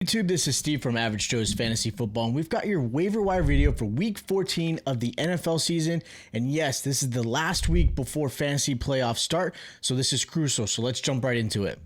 YouTube, this is Steve from Average Joe's Fantasy Football, and we've got your waiver wire video for week 14 of the NFL season. And yes, this is the last week before fantasy playoffs start, so this is crucial. So let's jump right into it.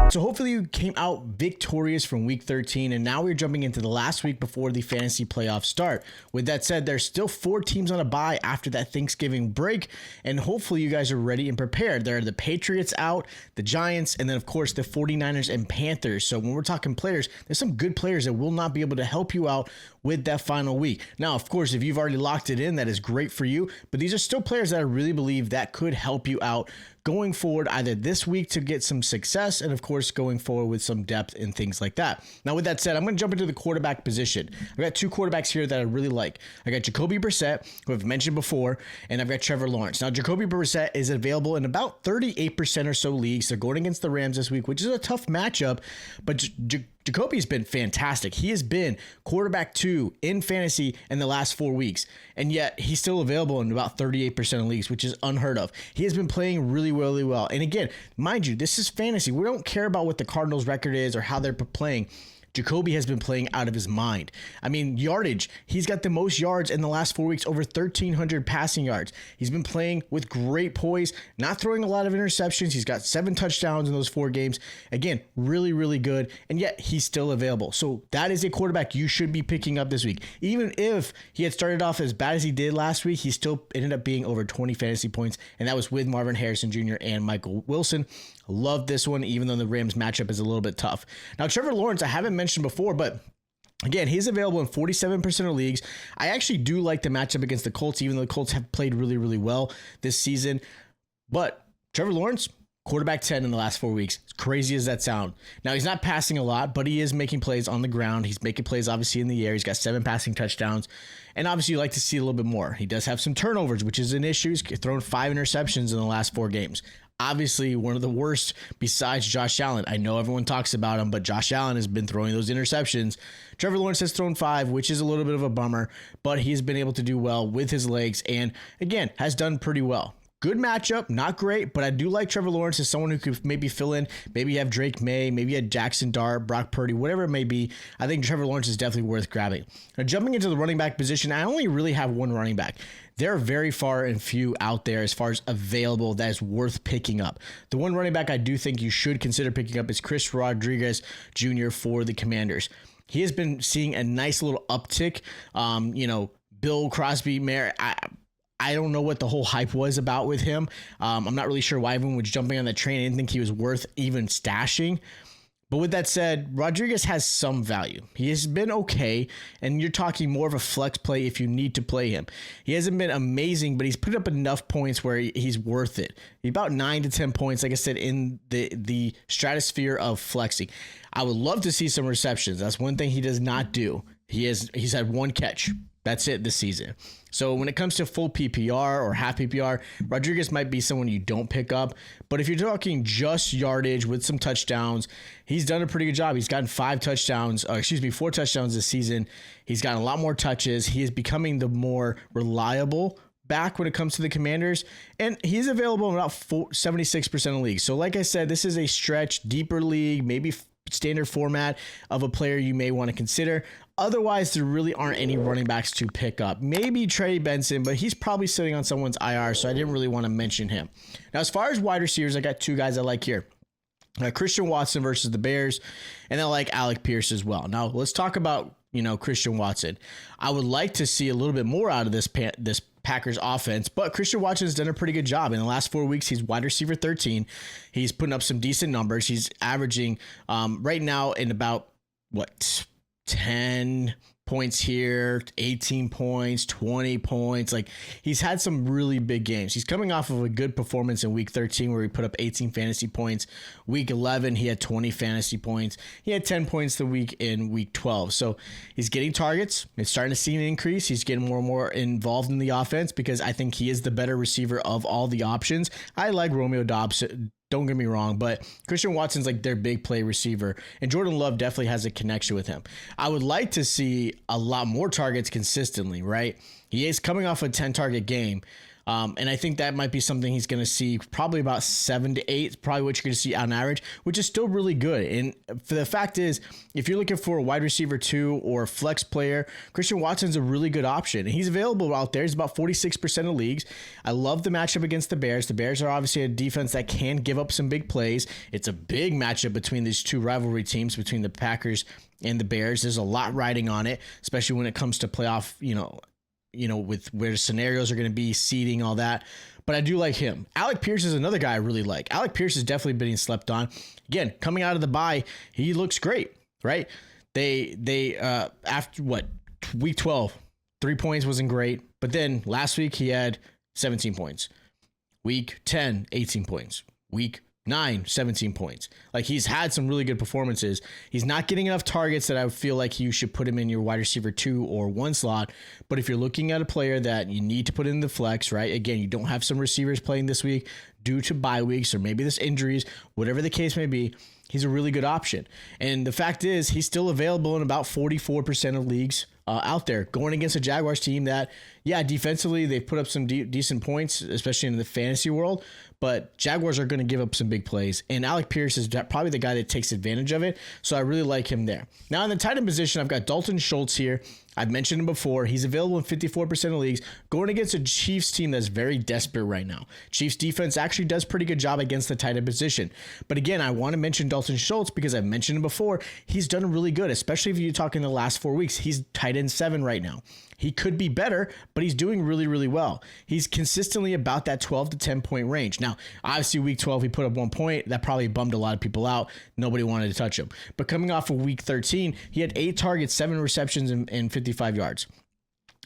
So hopefully you came out victorious from week 13, and now we're jumping into the last week before the fantasy playoffs start. With that said, there's still 4 teams on a bye after that Thanksgiving break, and hopefully you guys are ready and prepared. There are the Patriots out, the Giants, and then of course the 49ers and Panthers. So when we're talking players, there's some good players that will not be able to help you out with that final week. Now, of course, if you've already locked it in, that is great for you, but these are still players that I really believe that could help you out going forward, either this week to get some success and of course going forward with some depth and things like that. Now with that said, I'm going to jump into the quarterback position. I've got 2 quarterbacks here that I really like. I got Jacoby Brissett, who I've mentioned before, and I've got Trevor Lawrence. Now Jacoby Brissett is available in about 38% or so leagues. They're going against the Rams this week, which is a tough matchup, but Jacoby's been fantastic. He has been quarterback 2 in fantasy in the last 4 weeks, and yet he's still available in about 38% of leagues, which is unheard of. He has been playing really well. And again, mind you, this is fantasy. We don't care about what the Cardinals' record is or how they're playing. Jacoby has been playing out of his mind. I mean, yardage, he's got the most yards in the last 4 weeks, over 1,300 passing yards. He's been playing with great poise, not throwing a lot of interceptions. He's got 7 touchdowns in those 4 games. Again, really good, and yet he's still available. So that is a quarterback you should be picking up this week. Even if he had started off as bad as he did last week, he still ended up being over 20 fantasy points, and that was with Marvin Harrison Jr. and Michael Wilson. Love this one, even though the Rams matchup is a little bit tough. Now, Trevor Lawrence, I haven't mentioned before, but again, he's available in 47% of leagues. I actually do like the matchup against the Colts, even though the Colts have played really well this season. But Trevor Lawrence, quarterback 10 in the last 4 weeks. As crazy as that sound. Now, he's not passing a lot, but he is making plays on the ground. He's making plays, obviously, in the air. He's got 7 passing touchdowns. And obviously, you like to see a little bit more. He does have some turnovers, which is an issue. He's thrown 5 interceptions in the last 4 games. Obviously, one of the worst besides Josh Allen. I know everyone talks about him, but Josh Allen has been throwing those interceptions. Trevor Lawrence has thrown 5, which is a little bit of a bummer, but he's been able to do well with his legs and, again, has done pretty well. Good matchup, not great, but I do like Trevor Lawrence as someone who could maybe fill in. Maybe you have Drake May, maybe you have Jackson Dart, Brock Purdy, whatever it may be. I think Trevor Lawrence is definitely worth grabbing. Now, jumping into the running back position, I only really have 1 running back. They're very far and few out there as far as available that is worth picking up. The 1 running back I do think you should consider picking up is Chris Rodriguez Jr. for the Commanders. He has been seeing a nice little uptick. Bill Crosby, I don't know what the whole hype was about with him. I'm not really sure why everyone was jumping on that train. I didn't think he was worth even stashing. But with that said, Rodriguez has some value. He has been okay, and you're talking more of a flex play if you need to play him. He hasn't been amazing, but he's put up enough points where he's worth it. He's about 9 to 10 points, like I said, in the stratosphere of flexing. I would love to see some receptions. That's one thing he does not do. He's had 1 catch. That's it this season. So when it comes to full PPR or half PPR, Rodriguez might be someone you don't pick up. But if you're talking just yardage with some touchdowns, he's done a pretty good job. He's gotten 4 touchdowns this season. He's gotten a lot more touches. He is becoming the more reliable back when it comes to the Commanders, and he's available in about 76% of leagues. So like I said, this is a stretch, deeper league, maybe standard format of a player you may want to consider. Otherwise, there really aren't any running backs to pick up. Maybe Trey Benson, but he's probably sitting on someone's IR, so I didn't really want to mention him. Now, as far as wide receivers, I got 2 guys I like here. Christian Watson versus the Bears, and I like Alec Pierce as well. Now, let's talk about, Christian Watson. I would like to see a little bit more out of this Packers offense, but Christian Watson has done a pretty good job. In the last 4 weeks, he's wide receiver 13. He's putting up some decent numbers. He's averaging right now in about 10 points here, 18 points, 20 points. Like, he's had some really big games. He's coming off of a good performance in week 13 where he put up 18 fantasy points. Week 11, he had 20 fantasy points. He had 10 points the week in week 12. So he's getting targets. It's starting to see an increase. He's getting more and more involved in the offense because I think he is the better receiver of all the options. I like Romeo Dobbs. Don't get me wrong, but Christian Watson's like their big play receiver, and Jordan Love definitely has a connection with him. I would like to see a lot more targets consistently, right? He is coming off a 10-target game, and I think that might be something he's going to see probably about 7 to 8, probably what you're going to see on average, which is still really good. And for the fact is, if you're looking for a wide receiver 2 or a flex player, Christian Watson's a really good option. And he's available out there. He's about 46% of leagues. I love the matchup against the Bears. The Bears are obviously a defense that can give up some big plays. It's a big matchup between these two rivalry teams, between the Packers and the Bears. There's a lot riding on it, especially when it comes to playoff, with where the scenarios are going to be, seeding, all that. But I do like him. Alec Pierce is another guy I really like. Alec Pierce is definitely being slept on. Again, coming out of the bye, he looks great, right? They after week 12, 3 points wasn't great. But then last week he had 17 points. Week 10, 18 points. Week 9, 17 points. Like, he's had some really good performances. He's not getting enough targets that I would feel like you should put him in your wide receiver 2 or 1 slot. But if you're looking at a player that you need to put in the flex, right? Again, you don't have some receivers playing this week due to bye weeks, or maybe there's injuries, whatever the case may be, he's a really good option. And the fact is, he's still available in about 44% of leagues out there, going against a Jaguars team that, yeah, defensively, they've put up some decent points, especially in the fantasy world, but Jaguars are going to give up some big plays, and Alec Pierce is probably the guy that takes advantage of it, so I really like him there. Now, in the tight end position, I've got Dalton Schultz here. I've mentioned him before. He's available in 54% of leagues, going against a Chiefs team that's very desperate right now. Chiefs defense actually does pretty good job against the tight end position. But again, I want to mention Dalton Schultz because I've mentioned him before. He's done really good, especially if you talk in the last 4 weeks. He's tight end 7 right now. He could be better, but he's doing really, really well. He's consistently about that 12 to 10 point range. Now, obviously week 12, he put up 1 point. That probably bummed a lot of people out. Nobody wanted to touch him. But coming off of week 13, he had 8 targets, 7 receptions, and 55 yards.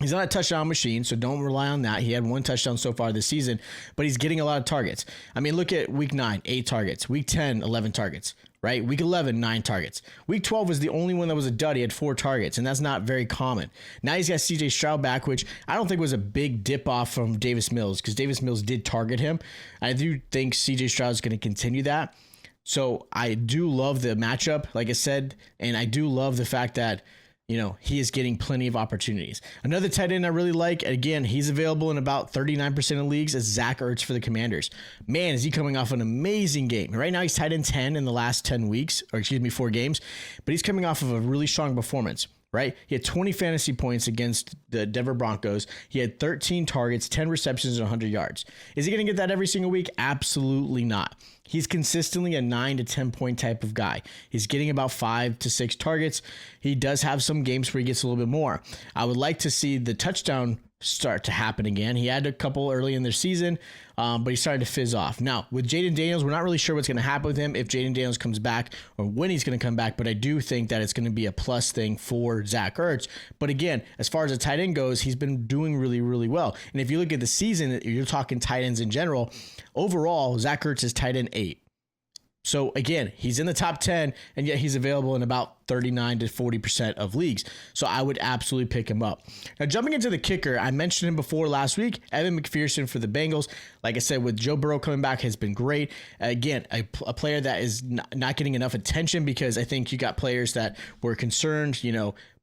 He's not a touchdown machine, so don't rely on that. He had 1 touchdown so far this season, but he's getting a lot of targets. I mean, look at week 9, 8 targets. Week 10, 11 targets, right? Week 11, 9 targets. Week 12 was the only one that was a dud. He had 4 targets, and that's not very common. Now he's got CJ Stroud back, which I don't think was a big dip off from Davis Mills, because Davis Mills did target him. I do think CJ Stroud is going to continue that. So I do love the matchup, like I said, and I do love the fact that he is getting plenty of opportunities. Another tight end I really like, again, he's available in about 39% of leagues, is Zach Ertz for the Commanders. Man, is he coming off an amazing game. Right now he's tight end 10 in the last 4 games, but he's coming off of a really strong performance. Right? He had 20 fantasy points against the Denver Broncos. He had 13 targets, 10 receptions, and 100 yards. Is he going to get that every single week? Absolutely not. He's consistently a 9 to 10 point type of guy. He's getting about 5 to 6 targets. He does have some games where he gets a little bit more. I would like to see the touchdown start to happen again. He had a couple early in the season, but he started to fizz off. Now, with Jaden Daniels, we're not really sure what's going to happen with him, if Jaden Daniels comes back or when he's going to come back, but I do think that it's going to be a plus thing for Zach Ertz. But again, as far as a tight end goes, he's been doing really, really well. And if you look at the season, you're talking tight ends in general, overall, Zach Ertz is tight end 8. So again, he's in the top 10, and yet he's available in about 39 to 40% of leagues. So I would absolutely pick him up. Now, jumping into the kicker, I mentioned him before last week, Evan McPherson for the Bengals. Like I said, with Joe Burrow coming back, has been great. Again, a player that is not getting enough attention, because I think you got players that were concerned,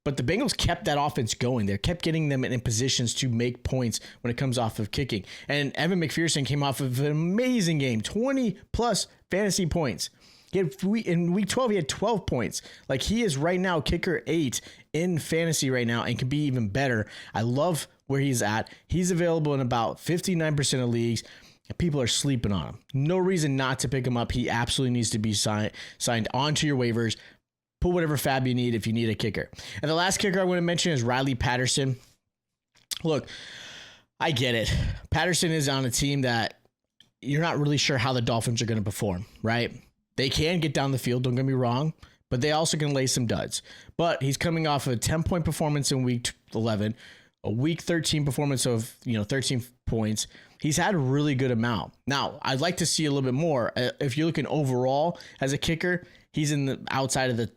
but the Bengals kept that offense going. They kept getting them in positions to make points when it comes off of kicking. And Evan McPherson came off of an amazing game, 20 plus fantasy points. In week 12, he had 12 points. Like, he is right now kicker 8 in fantasy right now, and can be even better. I love where he's at. He's available in about 59% of leagues. People are sleeping on him. No reason not to pick him up. He absolutely needs to be signed onto your waivers. Put whatever fab you need if you need a kicker. And the last kicker I want to mention is Riley Patterson. Look, I get it. Patterson is on a team that you're not really sure how the Dolphins are going to perform, right? They can get down the field, don't get me wrong, but they also can lay some duds. But he's coming off a 10-point performance in week 11, a week 13 performance of 13 points. He's had a really good amount. Now, I'd like to see a little bit more. If you're looking overall as a kicker, he's in the outside of the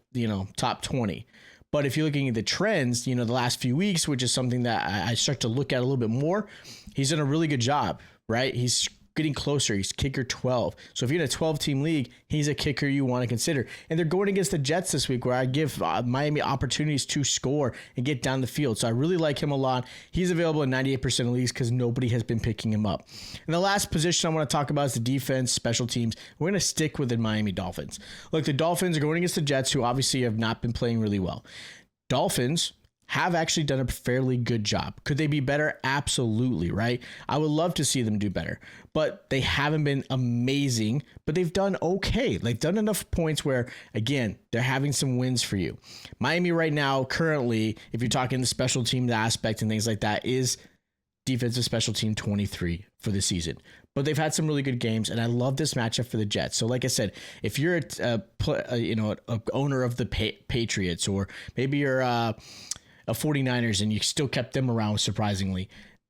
top 20. But if you're looking at the trends, the last few weeks, which is something that I start to look at a little bit more, he's done a really good job, right? He's getting closer. He's kicker 12. So if you're in a 12-team league, he's a kicker you want to consider. And they're going against the Jets this week, where I give Miami opportunities to score and get down the field. So I really like him a lot. He's available in 98% of leagues because nobody has been picking him up. And the last position I want to talk about is the defense, special teams. We're going to stick with the Miami Dolphins. Look, the Dolphins are going against the Jets, who obviously have not been playing really well. Dolphins have actually done a fairly good job. Could they be better? Absolutely, right? I would love to see them do better, but they haven't been amazing, but they've done okay. They've done enough points where, again, they're having some wins for you. Miami right now, currently, if you're talking the special team aspect and things like that, is defensive special team 23 for the season. But they've had some really good games, and I love this matchup for the Jets. So like I said, if you're a owner of the Patriots, or maybe you're a 49ers and you still kept them around, surprisingly,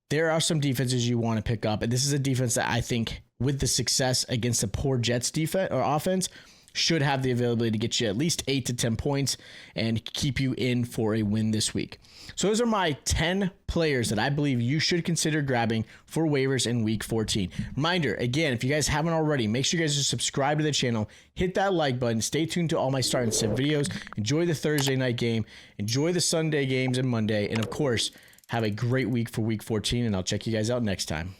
there are some defenses you want to pick up. And this is a defense that I think, with the success against the poor Jets defense or offense, should have the availability to get you at least 8 to 10 points and keep you in for a win this week. So those are my 10 players that I believe you should consider grabbing for waivers in week 14. Reminder, again, if you guys haven't already, make sure you guys just subscribe to the channel, hit that like button, stay tuned to all my start and sit videos, enjoy the Thursday night game, enjoy the Sunday games and Monday, and of course, have a great week for week 14, and I'll check you guys out next time.